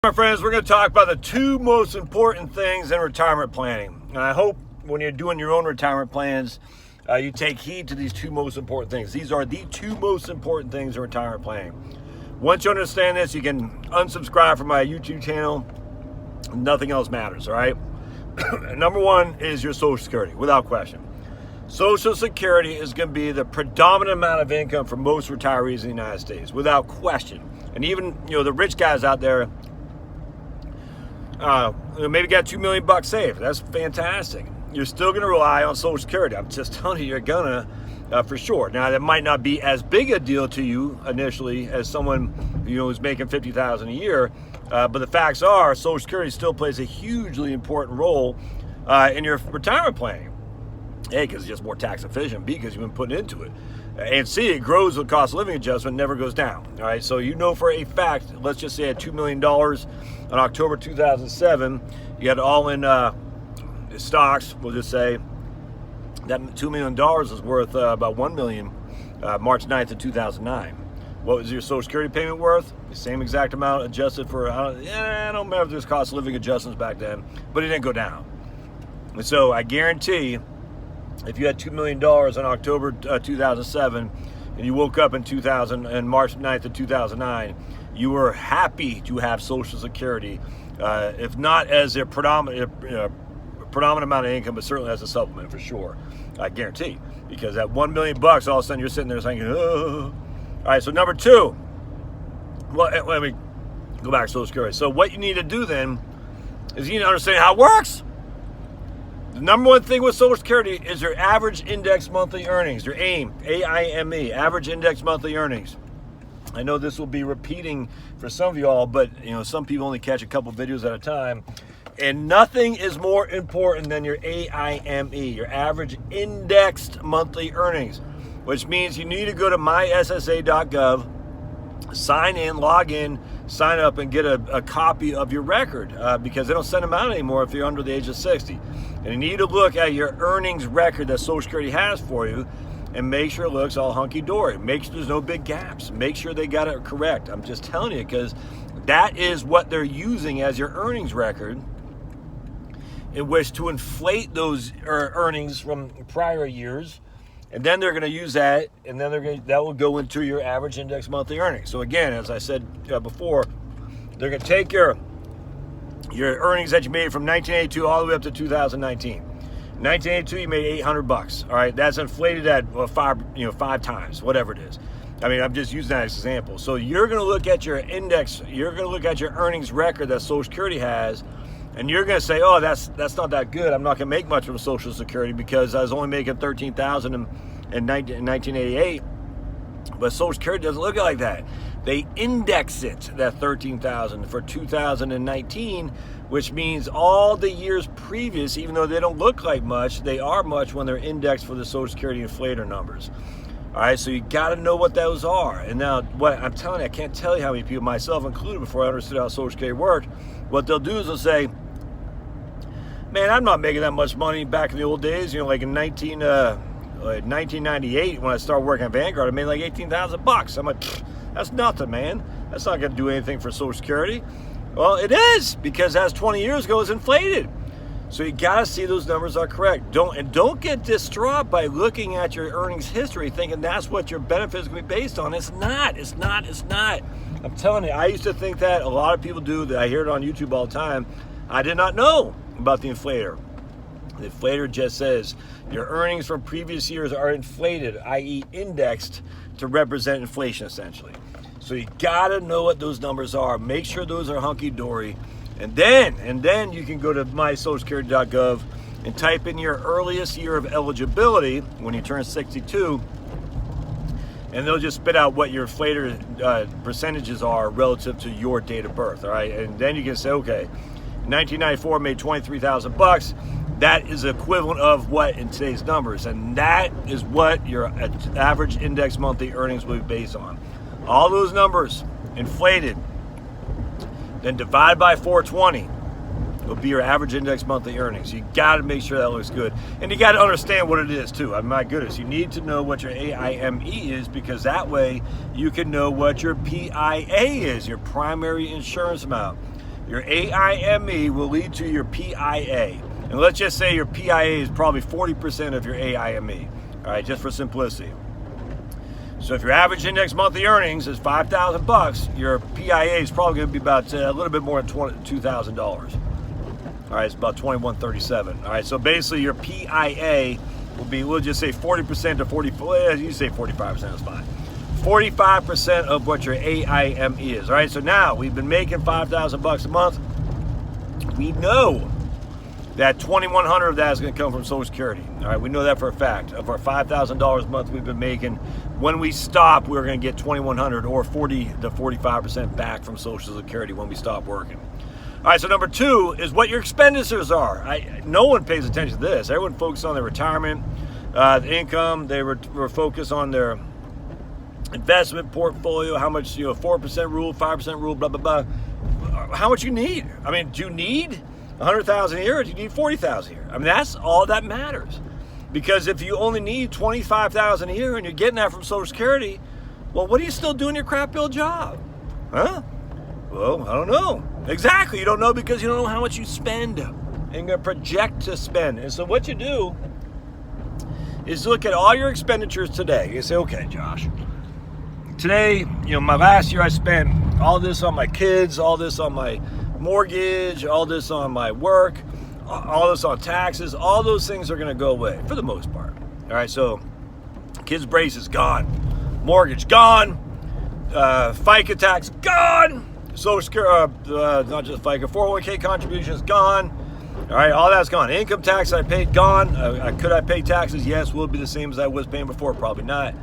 My friends, we're going to talk about the two most important things in retirement planning. And I hope when you're doing your own retirement plans, you take heed to these two most important things. These are the two most important things in retirement planning. Once you understand this, you can unsubscribe from my YouTube channel. Nothing else matters, all right? Number one is your Social Security, without question. Social Security is going to be the predominant amount of income for most retirees in the United States, without question. And even, the rich guys out there, maybe got $2 million saved. That's fantastic. You're still going to rely on Social Security. I'm just telling you, you're gonna for sure. Now, that might not be as big a deal to you initially as someone who's making $50,000 a year, but the facts are Social Security still plays a hugely important role in your retirement planning. A, because it's just more tax efficient. B, because you've been putting into it. And C, it grows with cost of living adjustment, never goes down. All right, so for a fact, let's just say at $2 million in October 2007, you had all in stocks, we'll just say, that $2 million is worth about $1 million March 9th of 2009. What was your Social Security payment worth? The same exact amount adjusted for, I don't remember if there's cost of living adjustments back then, but it didn't go down. And so I guarantee if you had $2 million in October 2007 and you woke up in March 9th of 2009, you were happy to have Social Security, if not as a predominant amount of income, but certainly as a supplement for sure. I guarantee, because at $1 million, all of a sudden you're sitting there saying, oh. All right, so number two, let me go back to Social Security. So what you need to do then is you need to understand how it works. The number one thing with Social Security is your average index monthly earnings, your AIME, AIME, average index monthly earnings. I know this will be repeating for some of y'all, but some people only catch a couple videos at a time. And nothing is more important than your AIME, your average indexed monthly earnings, which means you need to go to myssa.gov, sign in, log in, sign up, and get a copy of your record because they don't send them out anymore if you're under the age of 60. And you need to look at your earnings record that Social Security has for you and make sure it looks all hunky-dory. Make sure there's no big gaps. Make sure they got it correct. I'm just telling you, because that is what they're using as your earnings record in which to inflate those earnings from prior years. And then they're going to use that, and then that will go into your average index monthly earnings. So again, as I said before, they're going to take your earnings that you made from 1982 all the way up to 2019. 1982, you made $800. All right, that's inflated at five times, whatever it is. I mean, I'm just using that as an example. So you're going to look at your index, you're going to look at your earnings record that Social Security has, and you're going to say, oh, that's not that good. I'm not going to make much from Social Security because I was only making $13,000 in 1988. But Social Security doesn't look like that. They index it, that $13,000 for 2019, which means all the years previous, even though they don't look like much, they are much when they're indexed for the Social Security inflator numbers. All right, so you got to know what those are. And now, what I'm telling you, I can't tell you how many people, myself included, before I understood how Social Security worked, what they'll do is they'll say, man, I'm not making that much money back in the old days. Like in 1998, when I started working at Vanguard, I made like $18,000. I'm like, that's nothing, man. That's not going to do anything for Social Security. Well, it is, because as 20 years ago, it's inflated. So you got to see those numbers are correct. Don't get distraught by looking at your earnings history thinking that's what your benefits going to be based on. It's not. I'm telling you, I used to think that. A lot of people do. That I hear it on YouTube all the time. I did not know about the inflator. The inflator just says your earnings from previous years are inflated, i.e. indexed to represent inflation, essentially. So you got to know what those numbers are. Make sure those are hunky-dory. And then you can go to mysocialsecurity.gov and type in your earliest year of eligibility when you turn 62, and they'll just spit out what your inflator percentages are relative to your date of birth, all right? And then you can say, okay, 1994 made $23,000. That is equivalent of what in today's numbers, and that is what your average index monthly earnings will be based on. All those numbers inflated, then divide by 420 will be your average index monthly earnings. You got to make sure that looks good. And you got to understand what it is too. I mean, my goodness, you need to know what your AIME is, because that way you can know what your PIA is, your primary insurance amount. Your AIME will lead to your PIA. And let's just say your PIA is probably 40% of your AIME. All right, just for simplicity. So if your average index monthly earnings is $5,000, your PIA is probably going to be about a little bit more than $2,000. All right, it's about $2,137. All right, so basically your PIA will be, we'll just say 40% to 44. You say 45% is fine. 45% of what your AIME is. All right, so now we've been making $5,000 a month. We know that $2,100 of that is going to come from Social Security. All right, we know that for a fact. Of our $5,000 a month we've been making, when we stop, we're going to get $2,100 or 40 to 45% back from Social Security when we stop working. All right, so number two is what your expenditures are. No one pays attention to this. Everyone focuses on their retirement, the income. They were focused on their investment portfolio, how much, 4% rule, 5% rule, blah, blah, blah. How much you need? I mean, do you need $100,000 a year or do you need $40,000 a year? I mean, that's all that matters. Because if you only need $25,000 a year and you're getting that from Social Security, well, what are you still doing your crap bill job? Huh? Well, I don't know. Exactly, you don't know because you don't know how much you spend and you're going to project to spend. And so what you do is look at all your expenditures today. You say, okay, Josh, today, my last year I spent all this on my kids, all this on my mortgage, all this on my work, all this on taxes. All those things are going to go away for the most part. All right, so kids' braces gone, mortgage gone, FICA tax gone, Social Security, not just FICA, 401k contributions gone. All right, all that's gone. Income tax I paid gone. Could I pay taxes? Yes. Will it be the same as I was paying before? Probably not.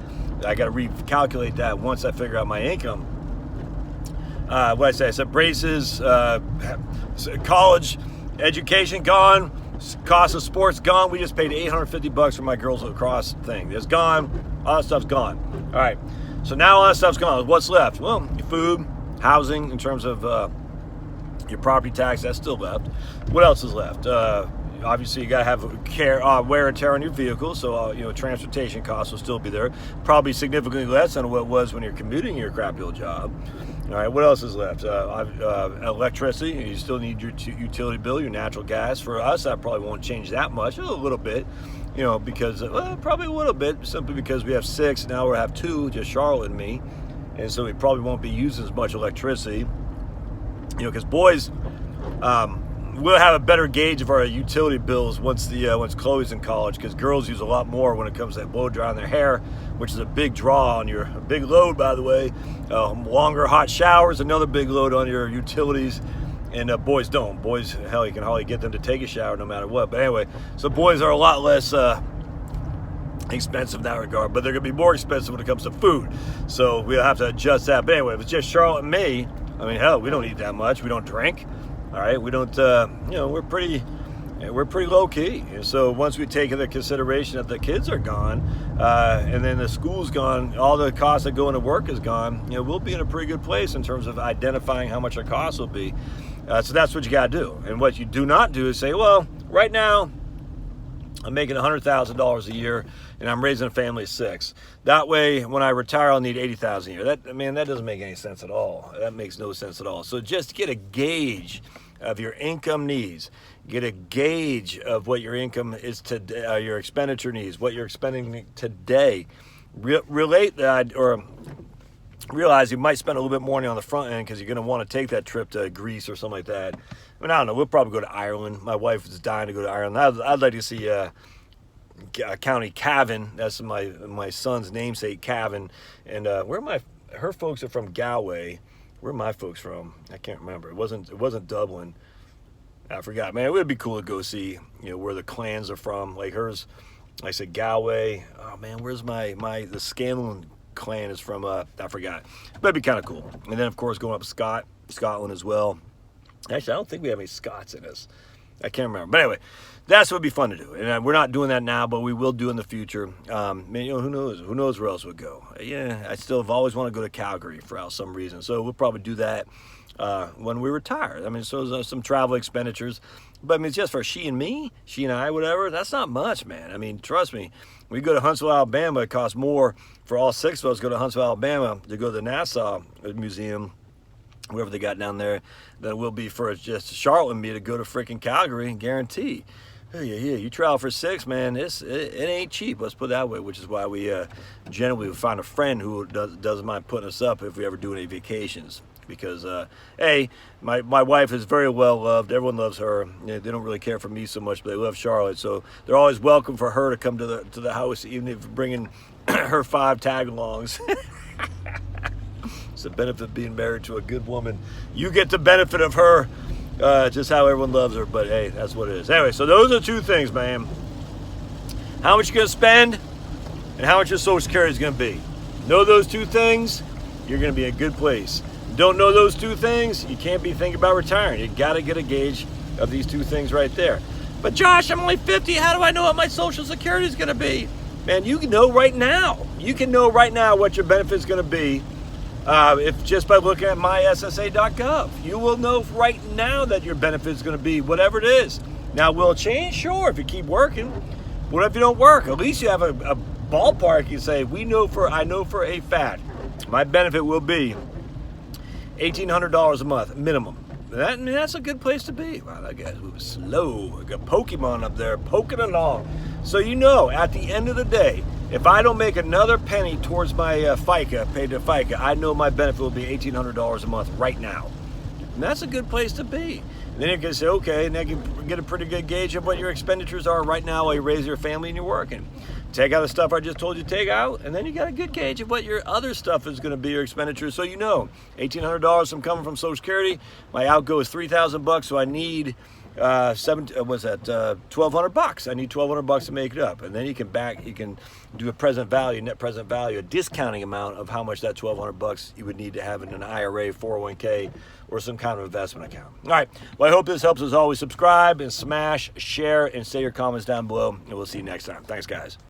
I got to recalculate that once I figure out my income. What I said braces, college education gone, cost of sports gone. We just paid $850 for my girls lacrosse thing. It's gone. All that stuff's gone. All right. So now all that stuff's gone. What's left? Well, your food, housing, in terms of your property tax, that's still left. What else is left? Obviously, you got to have care, wear and tear on your vehicle, so transportation costs will still be there. Probably significantly less than what it was when you're commuting your crap deal job. All right, what else is left? Electricity. You still need your utility bill, your natural gas. For us, that probably won't change that much. A little bit, because probably a little bit, simply because we have 6 now. We have 2, just Charlotte and me, and so we probably won't be using as much electricity. Because boys, we'll have a better gauge of our utility bills once Chloe's in college, because girls use a lot more when it comes to blow drying their hair, which is a big draw on a big load, by the way. Longer hot showers, another big load on your utilities, and boys don't. Boys, hell, you can hardly get them to take a shower no matter what. But anyway, so boys are a lot less expensive in that regard, but they're going to be more expensive when it comes to food. So we'll have to adjust that. But anyway, if it's just Charlotte and me, I mean, hell, we don't eat that much. We don't drink. All right, we don't. We're pretty low key. And so once we take into consideration that the kids are gone, and then the school's gone, all the costs that go into work is gone. We'll be in a pretty good place in terms of identifying how much our costs will be. So that's what you got to do. And what you do not do is say, well, right now I'm making $100,000 a year, and I'm raising a family of 6. That way, when I retire, I'll need $80,000 a year. That doesn't make any sense at all. That makes no sense at all. So just get a gauge of your income needs. Get a gauge of what your income is today, your expenditure needs, what you're expending today. Relate that, or realize you might spend a little bit more money on the front end because you're going to want to take that trip to Greece or something like that. I mean, I don't know. We'll probably go to Ireland. My wife is dying to go to Ireland. I'd like to see County Cavan. That's my son's namesake, Cavan. And her folks are from Galway. Where are my folks from? I can't remember. It wasn't Dublin. I forgot. Man, it would be cool to go see where the clans are from. Like hers, I said Galway. Oh man, where's the Scanlon clan is from? I forgot. But it'd be kind of cool. And then of course going up Scotland as well. Actually, I don't think we have any Scots in us. I can't remember. But anyway, that's what would be fun to do. And we're not doing that now, but we will do in the future. Who knows? Who knows where else we'll go? Yeah, I still have always wanted to go to Calgary for some reason. So we'll probably do that when we retire. I mean, so some travel expenditures. But I mean, it's just for she and I, whatever. That's not much, man. I mean, trust me. We go to Huntsville, Alabama. It costs more for all 6 of us to go to Huntsville, Alabama to go to the Nassau Museum whoever they got down there, than it will be for just Charlotte and me to go to freaking Calgary, guarantee. Yeah, you travel for 6, man. It ain't cheap. Let's put it that way. Which is why we generally find a friend who doesn't mind putting us up if we ever do any vacations. Because my wife is very well loved. Everyone loves her. They don't really care for me so much, but they love Charlotte. So they're always welcome for her to come to the house, even if bringing her 5 tag-alongs. It's the benefit of being married to a good woman. You get the benefit of her. Just how everyone loves her, but hey, that's what it is. Anyway, so those are 2 things, man. How much you're gonna spend and how much your Social Security is gonna be. Know those 2 things, you're gonna be in a good place. Don't know those 2 things, you can't be thinking about retiring. You gotta get a gauge of these 2 things right there. But Josh, I'm only 50, how do I know what my Social Security is gonna be? Man, you can know right now. You can know right now what your benefit is gonna be. If just by looking at myssa.gov, you will know right now that your benefit is going to be whatever it is. Now, will it change? Sure, if you keep working. What if you don't work? At least you have a ballpark. You say, I know for a fact, my benefit will be $1,800 a month minimum. That's a good place to be. Wow, that guy was slow. I got Pokemon up there poking along. So at the end of the day, if I don't make another penny towards my FICA, paid to FICA, I know my benefit will be $1,800 a month right now. And that's a good place to be. And then you can say, okay, and then you can get a pretty good gauge of what your expenditures are right now while you raise your family and you're working. Take out the stuff I just told you to take out, and then you got a good gauge of what your other stuff is going to be, your expenditures. So $1,800 I'm coming from Social Security. My outgo is $3,000, so I need $1,200. I need $1,200 to make it up, and then you can do a present value, net present value, a discounting amount of how much that $1,200 you would need to have in an IRA, 401k, or some kind of investment account. All right. Well, I hope this helps. As always, subscribe and smash, share, and say your comments down below, and we'll see you next time. Thanks, guys.